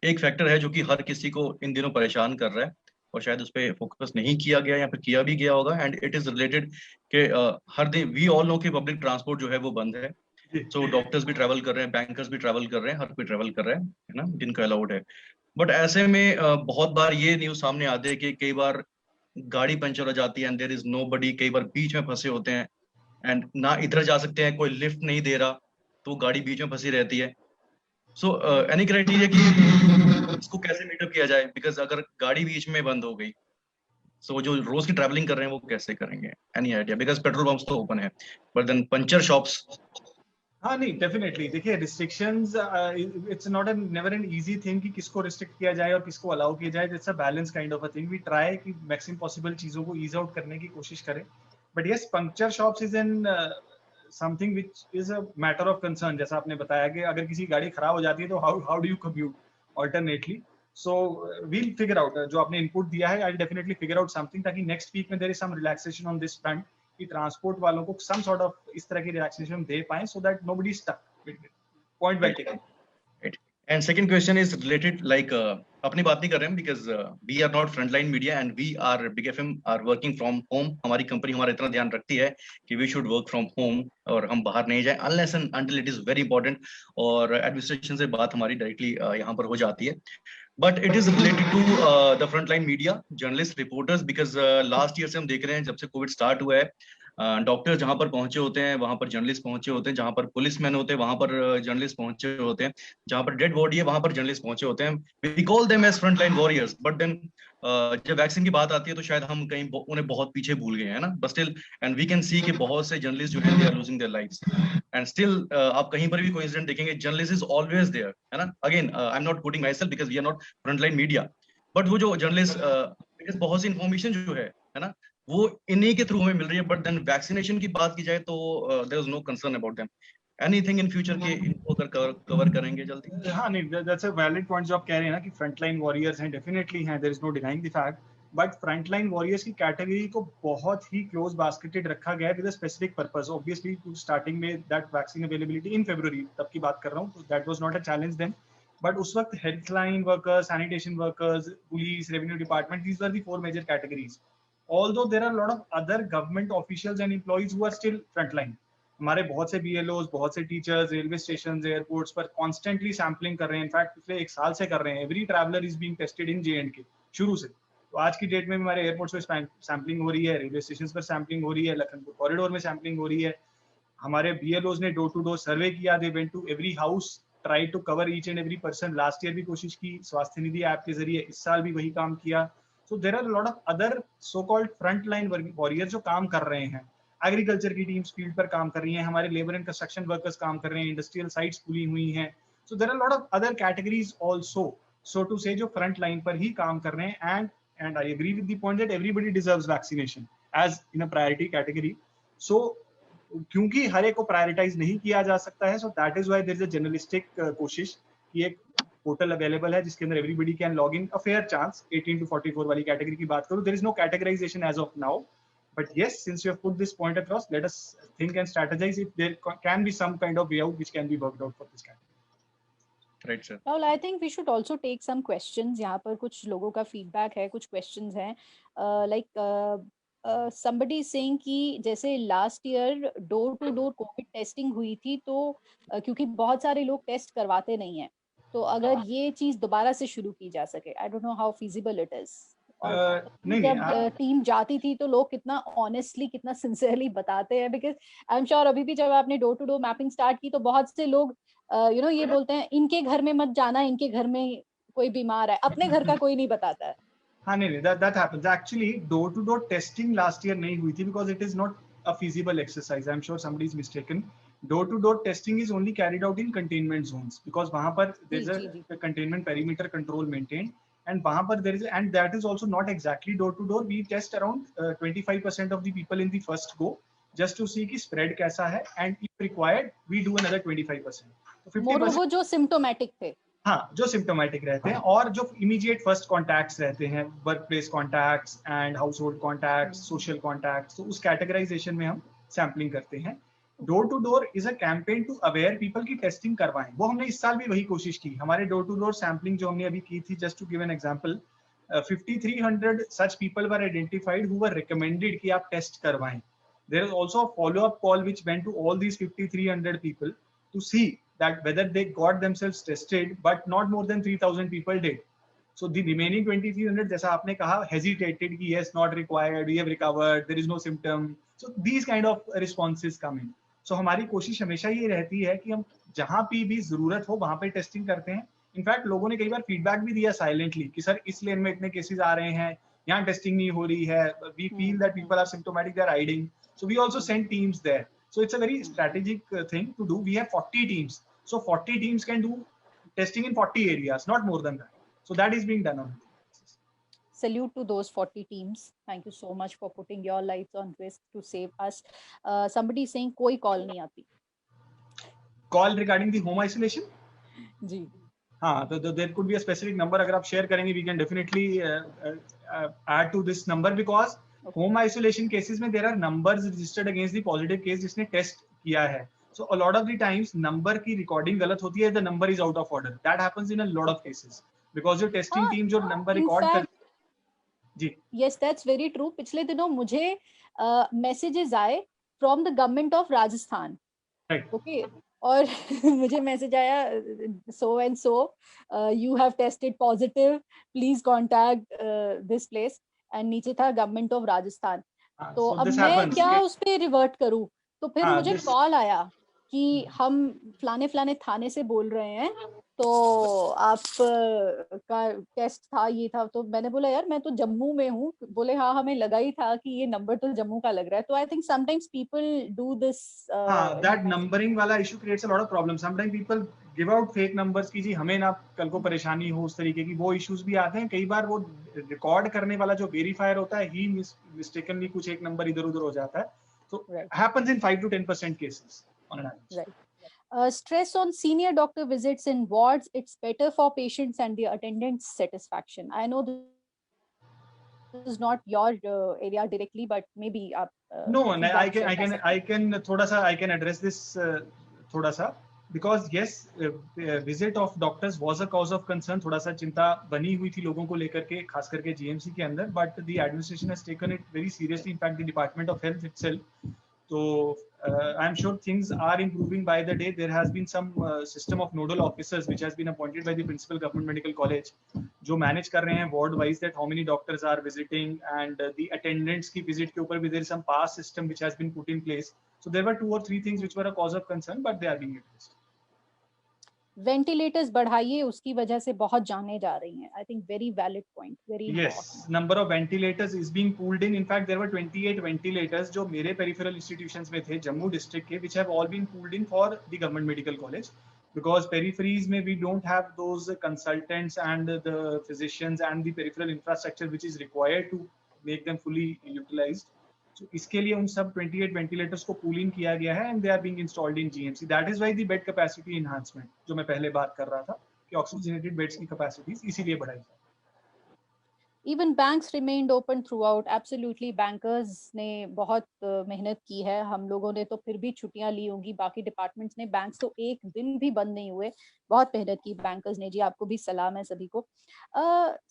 एक फैक्टर है जो कि हर किसी को इन दिनों परेशान कर रहा है, और शायद उस पर फोकस नहीं किया गया या फिर किया भी गया होगा, एंड इट इज रिलेटेड के हर दिन वी ऑल नो कि पब्लिक ट्रांसपोर्ट जो है वो बंद है। सो डॉक्टर्स भी ट्रैवल कर रहे हैं, बैंकर्स भी ट्रैवल कर रहे हैं, हर कोई ट्रैवल कर रहा है ना, जिनका अलाउड है। बट ऐसे में बहुत बार ये न्यूज सामने आते हैं कि कई बार गाड़ी पंचर हो जाती है एंड देयर इज नोबडी, कई बार बीच में फंसे होते हैं एंड ना इधर जा सकते हैं, कोई लिफ्ट नहीं दे रहा, तो गाड़ी बीच में फंसी रहती है। सो एनी क्राइटेरिया कि इसको कैसे मीटअप किया जाए, बिकॉज अगर गाड़ी बीच में बंद हो गई, सो जो रोज की ट्रैवलिंग कर रहे हैं वो कैसे करेंगे? Any idea? Because petrol pumps तो ओपन है, बट देन पंचर शॉप्स। हाँ नहीं, डेफिनेटली देखिए, restrictions it's not an never an easy thing कि किसको रिस्ट्रिक्ट किया जाए और किसको अलाउ किया जाए। It's a balance kind of a thing. We try कि मैक्सिमम पॉसिबल चीजों को ईज आउट करने की कोशिश करें। But yes, puncture shops is an something which is a matter of concern. जैसा आपने बताया कि अगर किसी गाड़ी खराब हो जाती है तो how do you commute alternately. So we'll figure out, जो आपने इनपुट दिया है, I definitely figure out something, ताकि नेक्स्ट वीक में there is some relaxation on this front, कि ट्रांसपोर्ट वालों को सम सॉर्ट ऑफ इस तरह की रिलैक्सेशन दे पाएं, so that nobody stuck. Point well taken. And second question is related like, अपनी बात नहीं कर रहे हैं because we are not frontline media and we are big FM are working from home. हमारी कंपनी हमारा इतना ध्यान रखती है कि we should work from home और हम बाहर नहीं जाए unless and until it is very important, और एडमिनिस्ट्रेशन से बात हमारी डायरेक्टली यहाँ पर हो जाती है। But it is related to the frontline media, journalist, reporters, because last year से हम देख रहे हैं जब से कोविड स्टार्ट हुआ है, डॉक्टर जहां पर पहुंचे होते हैं वहां पर जर्नलिस्ट पहुंचे होते हैं, जहां पर पुलिसमैन होते हैं वहां पर जर्नलिस्ट पहुंचे होते हैं, जहां पर डेड बॉडी है वहां पर जर्नलिस्ट पहुंचे होते हैं। We call them as frontline warriors, but then जब वैक्सीन की बात आती है तो शायद हम कहीं उन्हें बहुत पीछे भूल गए हैं ना, but still and we can see कि बहुत से जर्नलिस्ट जो है they are losing their lives, and still आप कहीं पर भी कोई इंसिडेंट देखेंगे, जर्नलिस्ट इज ऑलवेज देयर, है ना। Again I am not quoting myself because we are not frontline media, but वो जो जर्नलिस्ट बहुत सी इंफॉर्मेशन जो है ना, वो इन्हीं के थ्रू हमें मिल रही है। बट देन वैक्सीनेशन की बात की जाए तो there is no concern about them. Anything in future के इनको अगर कवर करेंगे जल्दी? हाँ नहीं, दैट्स अ वैलिड पॉइंट जो आप कह रहे हैं ना, कि फ्रंटलाइन वॉरियर्स हैं, डेफिनेटली हैं, there is no denying the fact. But frontline warriors की कैटेगरी को बहुत ही क्लोज बास्केटेड रखा गया है with a specific purpose. Obviously starting में that vaccine availability in February, तब की बात कर रहा हूँ, that was not a challenge then. But उस वक्त healthline workers, sanitation workers, police, revenue department, these were the four major categories. Although there are a lot of other government officials and employees who are still frontline. हमारे बहुत से BLOs, बहुत से teachers railway station, airports पर constantly sampling कर रहे हैं। In fact पिछले 1 साल से कर रहे हैं। Every traveller is being tested in J&K शुरू से। तो आज की डेट में हमारे एयरपोर्ट्स पर सैम्पलिंग हो रही है, रेलवे स्टेशन पर सैम्पलिंग हो रही है, लखनपुर कॉरिडोर में सैम्पलिंग हो रही है। हमारे BLOs ने डोर टू डोर सर्वे किया, they went to every house, try to cover each and every person. Last year भी कोशिश की स्वास्थ्य निधि ऐप के जरिए, इस साल भी वही काम किया। So there are a lot of other so-called frontline warriors जो काम कर रहे हैं। एग्रीकल्चर की टीम्स फील्ड पर काम कर रही हैं, हमारे लेबर एंड कंस्ट्रक्शन वर्कर्स काम कर रहे हैं, इंडस्ट्रियल साइट्स खुली हुई हैं। So there are a lot of other categories also, so to say, जो फ्रंट लाइन पर ही काम कर रहे हैं। And I agree with the point that everybody deserves vaccination as in a priority category. So क्योंकि हर एक को प्रायोरिटाइज नहीं किया जा सकता है, so that is why there is a journalistic कोशिश कि एक पोर्टल अवेलेबल है जिसके अंदर everybody can log in, a fair chance. 18 to 44 वाली कैटेगरी की बात करूं, there is no categorization as of now, but yes, since you have put this point across, let us think and strategize if there can be some kind of way out which can be worked out for this category. Right sir. Well, I think we should also take some questions. यहाँ पर कुछ लोगों का feedback है, कुछ questions हैं। Somebody is saying कि जैसे last year door to door COVID testing हुई थी, तो क्योंकि बहुत सारे लोग टेस्ट करवाते नहीं हैं, तो अगर ये चीज दोबारा से शुरू की जा सके, I don't know how feasible it is. और जब टीम जाती थी तो लोग कितना ऑनेस्टली, कितना सिंसियरली बताते हैं, बिकॉज आई एम श्योर अभी भी जब आपने door to door mapping start की तो बहुत से लोग ये बोलते हैं इनके घर में मत जाना, इनके घर में कोई बीमार है, अपने घर का कोई नहीं बताता है। हाँ नहीं, that happens actually. Door to door testing last year नहीं हुई थी because it is not a feasible exercise. I'm sure somebody is mistaken. Door to door testing is only carried out in containment zones because वहाँ पर there's a containment perimeter control maintained, and वहाँ पर there is, and that is also not exactly door to door. We test around 25% of the people in the first go just to see कि spread कैसा है, and if required we do another 25%. तो 50% वो जो symptomatic थे, हाँ, जो symptomatic रहते हैं और जो इमीडिएट फर्स्ट कॉन्टैक्ट्स रहते हैं, workplace contacts and household contacts, social contacts, तो उस कैटेगराइजेशन में हम सैम्पलिंग करते हैं। Door to door is a campaign to aware people की टेस्टिंग करवाएं। वो हमने इस साल भी वही कोशिश की। हमारे डोर टू डोर सैम्पलिंग जो हमने अभी की थी, just to give an example, 5300 such people were identified who were recommended कि आप टेस्ट करवाएं। There is also a follow-up call which went to all these 5300 people to see that whether they got themselves tested, but not more than 3000 people did. So the remaining 2300, जैसा आपने कहा, hesitated कि yes, not required, we have recovered, there is no symptom. So these kind of responses come in. So हमारी कोशिश हमेशा ये रहती है कि हम जहाँ भी जरूरत हो वहाँ पे टेस्टिंग करते हैं। इनफैक्ट लोगों ने कई बार फीडबैक भी दिया साइलेंटली कि सर इस लेन में इतने केसेस आ रहे हैं, यहाँ टेस्टिंग नहीं हो रही है, we feel that people are symptomatic, they are hiding, so we also send teams there. So it's a very strategic thing to do. We have 40 teams, so 40 teams can do testing in 40 areas, not more than that. So that is being done on it. Salute to those 40 teams. Thank you so much for putting your lives on risk to save us. Somebody is saying कोई call नहीं आती. Call regarding the home isolation? जी. हाँ, तो there could be a specific number. अगर आप share करेंगे, we can definitely add to this number, because home isolation cases में there are numbers registered against the positive case जिसने test किया है. So a lot of the times number की recording गलत होती है, the number is out of order. That happens in a lot of cases because your testing team जो number record कर, जी. Yes, that's very true. पिछले दिनों मुझे messages आए from the government of Rajasthan. Right. Okay. और मुझे message आया, so and so you have tested positive, please contact this place, and नीचे था गवर्नमेंट ऑफ राजस्थान। तो अब मैं क्या उस पे रिवर्ट करूं? तो फिर मुझे कॉल आया कि हम फलाने फलाने थाने से बोल रहे हैं, तो आप का टेस्ट था, ये था। तो मैंने बोला यार मैं तो जम्मू में हूँ। बोले हाँ हमें लगा ही था कि ये नंबर तो जम्मू का लग रहा है। तो I think sometimes people do this, that numbering वाला issue creates a lot of problem. Sometime people give out fake numbers की जी हमें ना कल को परेशानी हो, उस तरीके की वो इश्यूज भी आते हैं। कई बार वो रिकॉर्ड करने वाला जो वेरीफायर होता है ही मिस्टेकनली कुछ एक नंबर इधर उधर हो जाता है। तो happens in 5 to 10% cases on an average. Right. Stress on senior doctor visits in wards, it's better for patients and the attendants' satisfaction. I know this is not your area directly, but maybe no, I can thoda sa I can address this thoda sa, because yes, visit of doctors was a cause of concern. थोड़ा सा चिंता बनी हुई थी लोगों को लेकर के, खास करके जीएमसी के अंदर, but the administration has taken it very seriously. In fact, the Department of Health itself. So I'm sure things are improving by the day. There has been some system of nodal officers which has been appointed by the principal government medical college, जो manage कर रहे हैं ward wise that how many doctors are visiting, and the attendants की visit के ऊपर भी there is some pass system which has been put in place. So there were 2 or 3 things which were a cause of concern, but they are being addressed. Ventilators बढ़ाइए, उसकी वजह से बहुत जाने जा रही हैं। I think very valid point, very yes, number of ventilators is being pooled in fact there were 28 ventilators जो मेरे पेरिफेरल इंस्टीट्यूशंस में थे जम्मू डिस्ट्रिक्ट के, which have all been pooled in for the government medical college, because peripheries में we don't have those consultants and the physicians and the peripheral infrastructure which is required to make them fully utilized. So इसके लिए उन सब 28 ventilators को pool इन किया गया है and they are being installed in GMC. That is why the bed capacity enhancement जो मैं पहले बात कर रहा था कि ऑक्सीजनेटेड बेड्स की कैपेसिटीज इसीलिए बढ़ाई जाए। Even banks remained open throughout. Absolutely, bankers ने बहुत मेहनत की है। हम लोगों ने तो फिर भी छुट्टियां ली होंगी, बाकी डिपार्टमेंट्स ने, बैंक्स तो एक दिन भी बंद नहीं हुए। बहुत मेहनत की बैंकर्स ने जी, आपको भी सलाम है सभी को।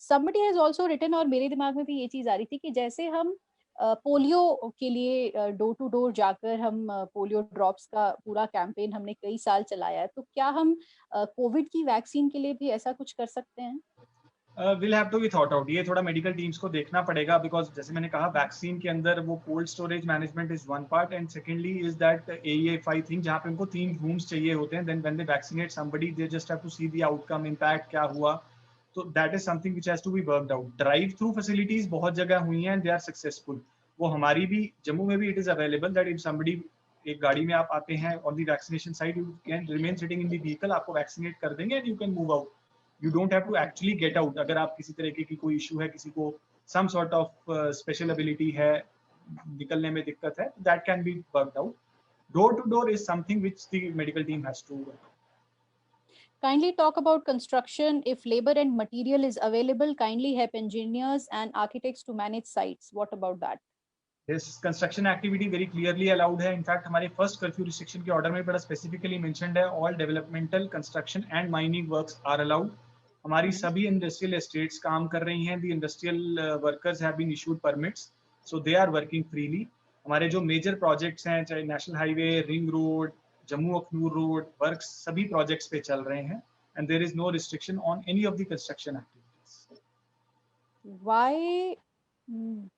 Somebody has also written, और मेरे दिमाग में भी ये चीज आ रही थी कि जैसे हम पोलियो के लिए डोर टू डोर जाकर हम पोलियो ड्रॉप्स का पूरा कैंपेन हमने कई साल चलाया है, तो क्या हम कोविड की वैक्सीन के लिए भी ऐसा कुछ कर सकते हैं? Will have to be thought out. ये थोड़ा मेडिकल टीम्स को देखना पड़ेगा, बिकॉज जैसे मैंने कहा वैक्सीन के अंदर वो cold storage management is one part, and secondly is that AEFI thing जहाँ पे उनको 3 रूम्स चाहिए होते हैं। Then when they vaccinate somebody they just have to see the outcome, impact क्या हुआ। तो that is something which has to be worked out. Drive through facilities बहुत जगह हुई हैं एंड दे आर सक्सेसफुल। वो हमारी भी जम्मू में भी it is available that if somebody, एक गाड़ी में आप आते हैं on the vaccination side, you can remain sitting in the vehicle, आपको वैक्सीनेट कर देंगे and you can move out. You don't have to actually get out. अगर आप किसी तरीके की कोई इशू है, किसी को some sort of special ability है, निकलने में दिक्कत है, that can be worked out. Door to door is something which the medical team has to work. Kindly talk about construction. If labor and material is available, kindly help engineers and architects to manage sites. What about that? This construction activity very clearly allowed है. In fact, हमारे first curfew restriction के order में बड़ा specifically mentioned है, all developmental, construction and mining works are allowed. हमारी सभी industrial estates काम कर रही हैं. The industrial workers have been issued permits, so they are working freely. हमारे जो major projects हैं, चाहे national highway, ring road, Jammu Akhnoor road, works सभी projects पे चल रहे हैं, and there is no restriction on any of the construction activities. Why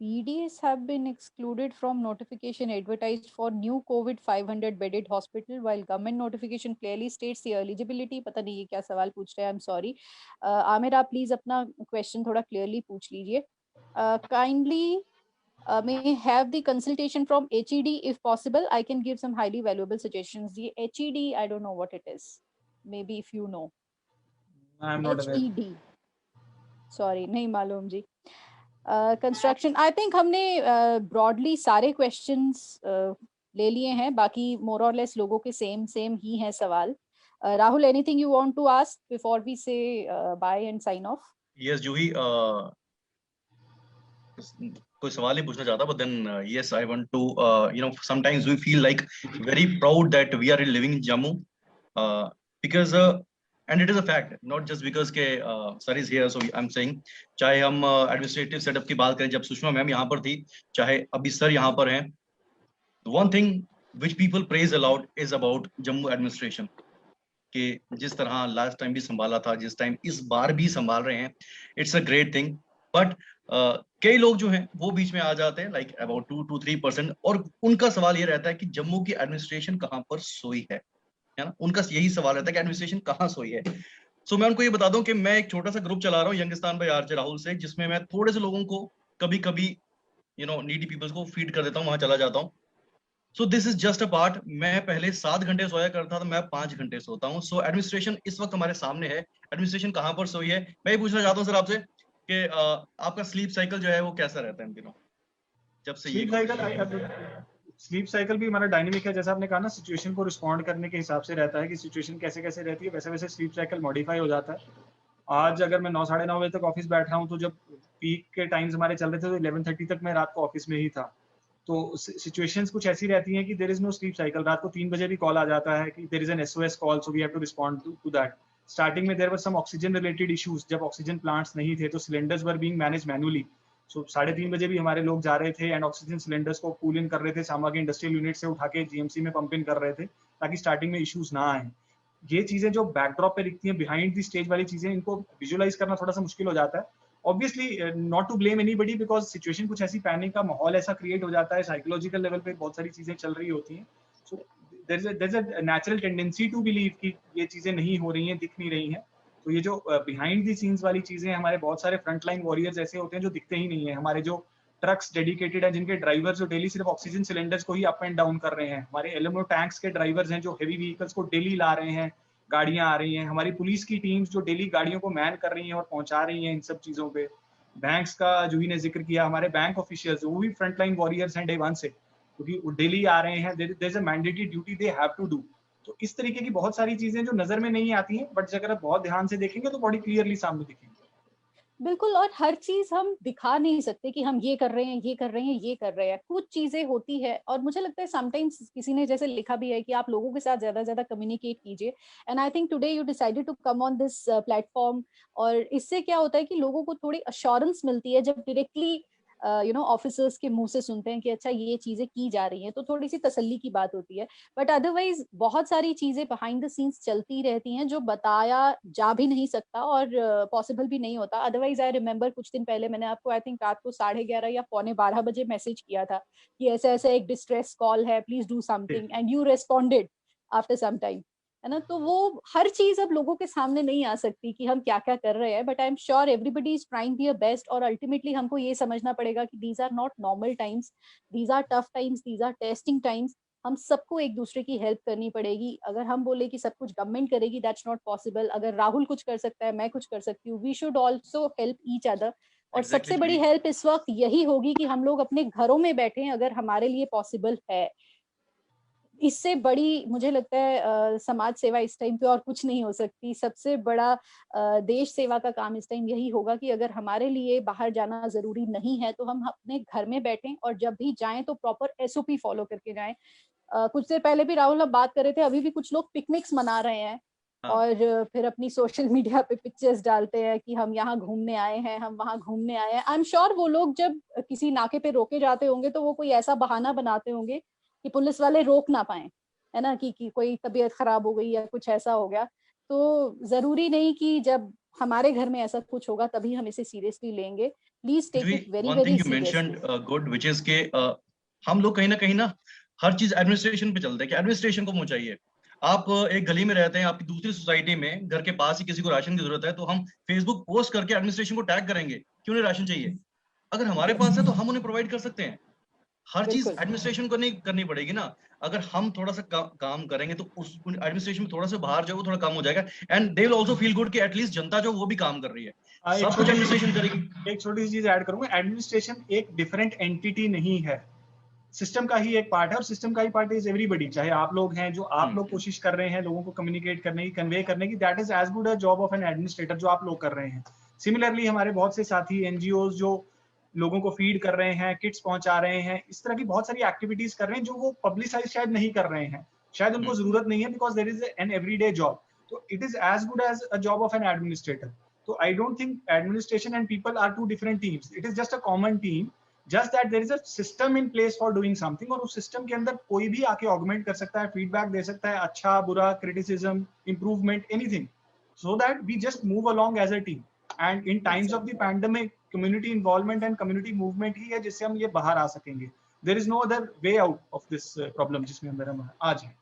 BDS have been excluded from notification advertised for new COVID 500 bedded hospital while government notification clearly states the eligibility? पता नहीं ये क्या सवाल पूछ रहे हैं. I'm sorry. Aamir आप please अपना क्वेश्चन थोड़ा क्लियरली पूछ लीजिए. Kindly may have the consultation from HED if possible. I can give some highly valuable suggestions. The HED, I don't know what it is. Maybe if you know. I am not aware. HED. Sorry, नहीं मालूम जी. Construction I think हमने broadly सारे questions ले लिए हैं. बाकी मोर और less लोगों के सेम ही हैं सवाल. Rahul, anything you want to ask before we say bye and sign off? Yes Juhi, कोई सवाल ही पूछना चाहता, but then yes I want to sometimes we feel like very proud that we are living in Jammu, because and it is a fact, not just because के sir is here, so I'm saying, चाहे हम administrative setup की बात करें, जब Sushma ma'am यहाँ पर थी, चाहे अभी सर यहाँ पर हैं, one thing which people praise aloud is about Jammu administration, कि जिस तरह लास्ट टाइम भी संभाला था, जिस टाइम इस बार भी संभाल रहे हैं, it's a great thing. But कई लोग जो हैं वो बीच में आ जाते हैं, like about 2-3%, और उनका सवाल ये रहता है कि जम्मू की एडमिनिस्ट्रेशन कहाँ पर सोई है ना. उनका यही सवाल रहता है कि एडमिनिस्ट्रेशन कहाँ सोई है. सो मैं उनको ये बता दूं कि मैं एक छोटा सा ग्रुप चला रहा हूँ यंगिस्तान बाय आरजे राहुल से, जिसमें मैं थोड़े से लोगों को कभी कभी नीडी पीपल्स को फीड कर देता हूँ, वहां चला जाता हूँ. So this is just a part. मैं पहले 7 घंटे सोया करता था, मैं 5 घंटे सोता हूँ. सो एडमिनिस्ट्रेशन इस वक्त हमारे सामने है. एडमिनिस्ट्रेशन कहाँ पर सोई है, मैं ये पूछना चाहता हूँ सर आपसे कि आपका स्लीप साइकिल जो है वो कैसा रहता है इन दिनों, जब से ये स्लीप साइकिल भी हमारा डायनेमिक है. जैसा आपने कहा ना, सिचुएशन को रिस्पॉन्ड करने के हिसाब से रहता है कि सिचुएशन कैसे कैसे रहती है, वैसे वैसे स्लीप साइकिल मॉडिफाई हो जाता है. आज अगर मैं 9-9:30 बजे तक ऑफिस बैठ रहा हूँ, तो जब पीक के टाइम्स हमारे चल रहे थे तो 11:30 तक मैं रात को ऑफिस में ही था. तो सिचुएशंस कुछ ऐसी रहती हैं कि there is no sleep cycle. रात को 3 बजे भी कॉल आ जाता है कि there is an SOS call, so we have to respond to that. Starting में there were some oxygen related issues. जब ऑक्सीजन प्लांट्स नहीं थे तो cylinders were being manage manually. So 3:30 बजे भी हमारे लोग जा रहे थे एंड ऑक्सीजन सिलेंडर्स को पूल इन कर रहे थे, सामा के इंडस्ट्रियल यूनिट से उठा के GMC में पंप इन कर रहे थे, ताकि स्टार्टिंग में इश्यूज ना आए. ये चीजें जो बैकड्रॉप पे दिखती हैं, बिहाइंड द स्टेज वाली चीजें, इनको विजुअलाइज करना थोड़ा सा मुश्किल हो जाता है. Obviously not to blame anybody, because situation कुछ ऐसी, पैनिक का माहौल ऐसा क्रिएट हो जाता है, साइकोलॉजिकल लेवल पे बहुत सारी चीजें चल रही होती हैं. So there is a natural tendency to believe कि ये चीजें नहीं हो रही हैं, दिख नहीं रही हैं. तो ये जो बिहाइंड दी सीन्स वाली चीजें, हमारे बहुत सारे फ्रंट लाइन वॉरियर्स ऐसे होते हैं जो दिखते ही नहीं है. हमारे जो ट्रक्स डेडिकेटेड हैं, जिनके ड्राइवर्स जो डेली सिर्फ ऑक्सीजन सिलेंडर्स को ही अप एंड डाउन कर रहे हैं. हमारे LMO टैंक्स के ड्राइवर्स हैं जो हेवी व्हीकल्स को डेली ला रहे हैं, गाड़ियां आ रही हैं. हमारी पुलिस की टीम्स जो डेली गाड़ियों को मैन कर रही हैं और पहुंचा रही हैं इन सब चीजों पे. बैंक्स का जूही ने जिक्र किया, हमारे बैंक ऑफिशियल्स वो भी फ्रंट लाइन वॉरियर्स हैं डे 1 से, क्योंकि वो डेली आ रहे हैं. There is a mandatory duty they have to do. तो इस तरीके की बहुत सारी चीजें जो नजर में नहीं आती हैं, बट अगर आप बहुत ध्यान से देखेंगे तो बड़ी क्लियरली सामने दिखेंगी. बिल्कुल. और हर चीज हम दिखा नहीं सकते कि हम ये कर रहे हैं, ये कर रहे हैं, ये कर रहे हैं. कुछ चीजें होती है और मुझे लगता है समटाइम्स किसी ने जैसे लिखा भी है कि आप लोगों के साथ ज्यादा कम्युनिकेट कीजिए. And I think today you decided to come on this platform. और इससे क्या होता है कि लोगों को थोड़ी अश्योरेंस मिलती है जब डायरेक्टली ऑफिसर्स के मुंह से सुनते हैं कि अच्छा ये चीजें की जा रही हैं, तो थोड़ी सी तसल्ली की बात होती है. बट अदरवाइज बहुत सारी चीजें बिहाइंड द सीन्स चलती रहती हैं जो बताया जा भी नहीं सकता और पॉसिबल भी नहीं होता. अदरवाइज आई रिमेम्बर कुछ दिन पहले मैंने आपको आई थिंक रात को 11:30 या 11:45 बजे मैसेज किया था कि ऐसे ऐसे एक डिस्ट्रेस कॉल है, please do something, and you responded after some time, है ना. तो वो हर चीज अब लोगों के सामने नहीं आ सकती कि हम क्या क्या कर रहे हैं. But I am sure everybody is trying their best. और अल्टीमेटली हमको ये समझना पड़ेगा कि these are not normal times, these are tough times, these are testing times. हम सबको एक दूसरे की हेल्प करनी पड़ेगी. अगर हम बोले कि सब कुछ गवर्नमेंट करेगी, दैट्स नॉट पॉसिबल. अगर राहुल कुछ कर सकता है, मैं कुछ कर सकती हूँ, we should also help each other. और सबसे बड़ी हेल्प इस वक्त यही होगी कि हम लोग अपने घरों में बैठे, अगर हमारे लिए पॉसिबल है. इससे बड़ी मुझे लगता है समाज सेवा इस टाइम पे और कुछ नहीं हो सकती। सबसे बड़ा देश सेवा का काम इस टाइम यही होगा कि अगर हमारे लिए बाहर जाना ज़रूरी नहीं है, तो हम अपने घर में बैठें और जब भी जाएँ तो प्रॉपर एसओपी फ़ॉलो करके जाएँ। कुछ देर पहले भी राहुल हम बात कर रहे थे, अभी भी कुछ लोग पिकनिक्स मना रहे हैं हाँ। और फिर अपनी सोशल मीडिया पे पिक्चर्स डालते हैं कि हम यहाँ घूमने आए हैं, हम वहाँ घूमने आए हैं। आई एम श्योर वो लोग जब किसी नाके पे रोके जाते होंगे तो वो कोई ऐसा बहाना बनाते होंगे कि पुलिस वाले रोक ना पाए, है ना, कि कोई तबीयत खराब हो गई या कुछ ऐसा हो गया। तो जरूरी नहीं कि जब हमारे घर में ऐसा कुछ होगा तभी हम इसे सीरियसली लेंगे। Please take it very one very thing you seriously. Mentioned good which is के हम लोग कहीं ना हर चीज एडमिनिस्ट्रेशन पे चलते हैं कि एडमिनिस्ट्रेशन को चाहिए। आप एक गली में रहते हैं, आपकी दूसरी सोसाइटी में घर के पास ही किसी को राशन की जरूरत है, तो हम फेसबुक पोस्ट करके एडमिनिस्ट्रेशन को टैग करेंगे कि उन्हें राशन चाहिए। अगर हमारे यस, पास है तो हम उन्हें प्रोवाइड कर सकते हैं। हर चीज बिल्कुल एडमिनिस्ट्रेशन को नहीं करनी पड़ेगी ना। अगर हम थोड़ा सा काम करेंगे तो उस एडमिनिस्ट्रेशन में थोड़ा सा बाहर जो वो थोड़ा कम हो जाएगा, and they will also feel good कि एटलीस्ट जनता जो वो भी काम कर रही है। एक सब कुछ एडमिनिस्ट्रेशन करेगी। एक छोटी सी चीज ऐड करूंगा, एडमिनिस्ट्रेशन एक डिफरेंट एंटिटी नहीं है, सिस्टम का ही एक पार्ट है, और सिस्टम का ही पार्ट इज एवरीबडी। चाहे आप लोग हैं, जो आप लोग कोशिश कर रहे हैं लोगों को कम्युनिकेट करने की, कन्वे करने की, that is as good a job of an administrator जो आप लोग कर रहे हैं। सिमिलरली हमारे बहुत से साथी एनजीओज जो लोगों को फीड कर रहे हैं, किट्स पहुंचा रहे हैं, इस तरह की बहुत सारी एक्टिविटीज कर रहे हैं जो वो पब्लिसाइज शायद नहीं कर रहे हैं, शायद उनको जरूरत नहीं है, because there is an everyday job. तो it is as good as a job of an administrator. तो I don't think administration and people are two different teams, it is just a common team, just that there is a system in place for doing something, और उस system के अंदर कोई भी आके augment कर सकता है, फीडबैक दे सकता है, अच्छा बुरा, criticism, improvement, anything, so that we just move along as a team. And in times of the pandemic, community involvement and community movement ही है जिससे हम ये बाहर आ सकेंगे। There is no other way out of this problem जिसमें अंदर हम आज हैं।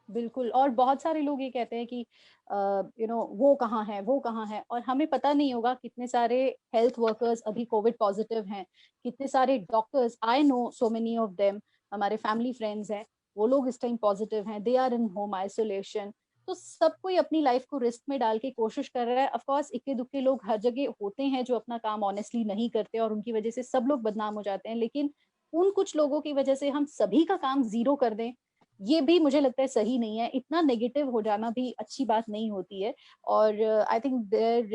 बिल्कुल। और बहुत सारे लोग ये कहते हैं कि वो कहाँ है, वो कहाँ है, और हमें पता नहीं होगा कितने सारे हेल्थ वर्कर्स अभी कोविड पॉजिटिव हैं, कितने सारे doctors, I know so many of them, हमारे फैमिली फ्रेंड्स हैं, वो लोग इस टाइम पॉजिटिव हैं, they are in home isolation. तो सब कोई अपनी लाइफ को रिस्क में डाल के कोशिश कर रहा है। ऑफ कोर्स इक्के दुक्के लोग हर जगह होते हैं जो अपना काम ऑनेस्टली नहीं करते और उनकी वजह से सब लोग बदनाम हो जाते हैं, लेकिन उन कुछ लोगों की वजह से हम सभी का काम जीरो कर दें, ये भी मुझे लगता है सही नहीं है। इतना नेगेटिव हो जाना भी अच्छी बात नहीं होती है। और I think there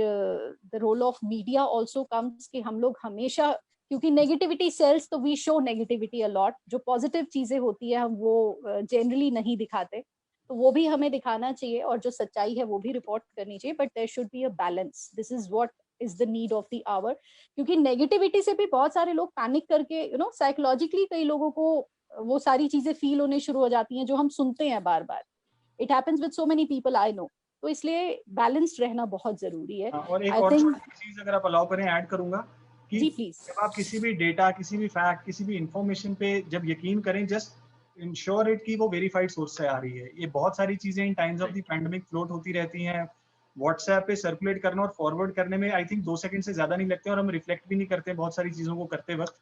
the role of media also comes कि हम लोग हमेशा, क्योंकि नेगेटिविटी सेल्स, तो we show negativity a lot, जो पॉजिटिव चीजें होती है हम वो जनरली नहीं दिखाते, तो वो भी हमें दिखाना चाहिए और जो सच्चाई है वो भी रिपोर्ट करनी चाहिए। But there should be a balance, this is what is the need of the hour. क्योंकि नेगेटिविटी से भी बहुत सारे लोग पैनिक करके साइकोलॉजिकली कई लोगों को वो सारी चीजें फील होने शुरू हो जाती हैं जो हम सुनते हैं बार बार। It happens with so many people I know. तो इसलिए बैलेंस्ड रहना बहुत जरूरी है। और एक आई और थिंक, छोटी चीज अगर आप अलाउ करें ऐड करूंगा कि जी प्लीज। जब आप किसी भी डेटा, किसी भी फैक्ट, किसी भी इंफॉर्मेशन पे जब यकीन करें, जस्ट इंश्योर इट कि वो वेरीफाइड सोर्स से आ रही है। ये बहुत सारी चीजें in times of the pandemic float होती रहती हैं, व्हाट्सएप पे सर्कुलेट करना और फॉरवर्ड करने में आई थिंक 2 सेकंड से ज्यादा नहीं लगते, और हम रिफ्लेक्ट भी नहीं करते बहुत सारी चीजों को करते वक्त।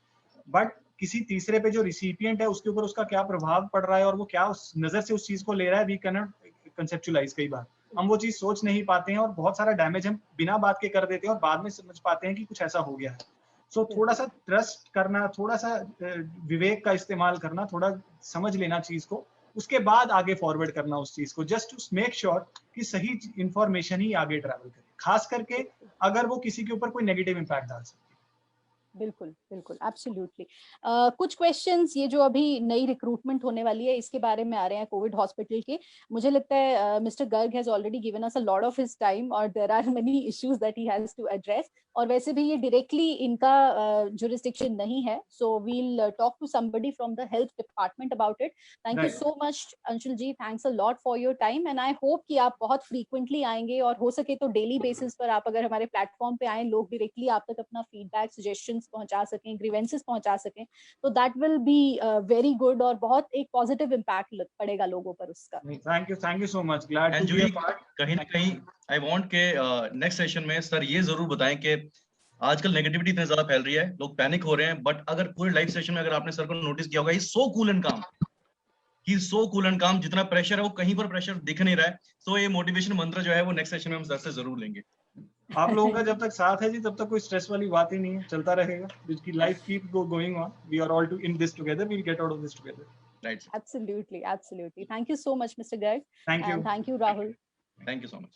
बट किसी तीसरे पे जो रिसिपिएंट है उसके ऊपर उसका क्या प्रभाव पड़ रहा है और वो क्या उस नजर से उस चीज को ले रहा है, वी कैन नॉट कंसेप्चुअलाइज। कई बार हम वो चीज सोच नहीं पाते हैं और बहुत सारा डैमेज हम बिना बात के कर देते हैं और बाद में समझ पाते हैं कि कुछ ऐसा हो गया है। सो थोड़ा सा ट्रस्ट करना, थोड़ा सा विवेक का इस्तेमाल करना, थोड़ा समझ लेना चीज को, उसके बाद आगे फॉरवर्ड करना उस चीज को, जस्ट टू मेक श्योर कि सही इंफॉर्मेशन ही आगे ट्रैवल करे, खास करके अगर वो किसी के ऊपर कोई नेगेटिव इंपैक्ट डाल सके। बिल्कुल बिल्कुल, एब्सोल्युटली। कुछ क्वेश्चंस ये जो अभी नई रिक्रूटमेंट होने वाली है इसके बारे में आ रहे हैं कोविड हॉस्पिटल के। मुझे लगता है mister Garg has already given us a lot of his time और there are many issues that he has to address. और वैसे भी ये डायरेक्टली इनका जुरिस्डिक्शन नहीं है, so we'll talk to somebody from the health department about it. Thank you so much Anshul ji, thanks a lot for your time, and I hope कि आप बहुत फ्रीक्वेंटली आएंगे और हो सके तो डेली बेसिस पर आप अगर हमारे प्लेटफॉर्म पे आए, लोग डायरेक्टली आप तक अपना फीडबैक, सजेशंस पहुंचा सकें, ग्रीवेंसेस पहुंचा सकें, तो that will be very good और बहुत एक पॉजिटिव इम्पैक्ट पड़ेगा लोगों पर उसका। Thank you so much, glad to be a part. कहीं ना कहीं आई वांट के नेक्स्ट सेशन में सर ये जरूर बताएं कि आजकल नेगेटिविटी इतनी ज्यादा फैल रही है, लोग पैनिक हो रहे हैं, बट अगर पूरे लाइव सेशन में अगर आपने सर को नोटिस किया होगा, ही सो कूल एंड काम, ही सो कूल एंड काम, जितना प्रेशर है वो कहीं पर प्रेशर दिख नहीं रहा है। सो ये मोटिवेशन मंत्र जो है वो नेक्स्ट सेशन में हम सर से जरूर लेंगे। आप लोगों का जब तक साथ है जी तब तक कोई स्ट्रेस वाली बात ही नहीं है, चलता रहेगा, जिसकी life keep going on, we are all too in this together, we will get out of this together. Right. Absolutely. Thank you so much, Mr. Garg. Thank you. And thank you, Rahul. Thank you so much.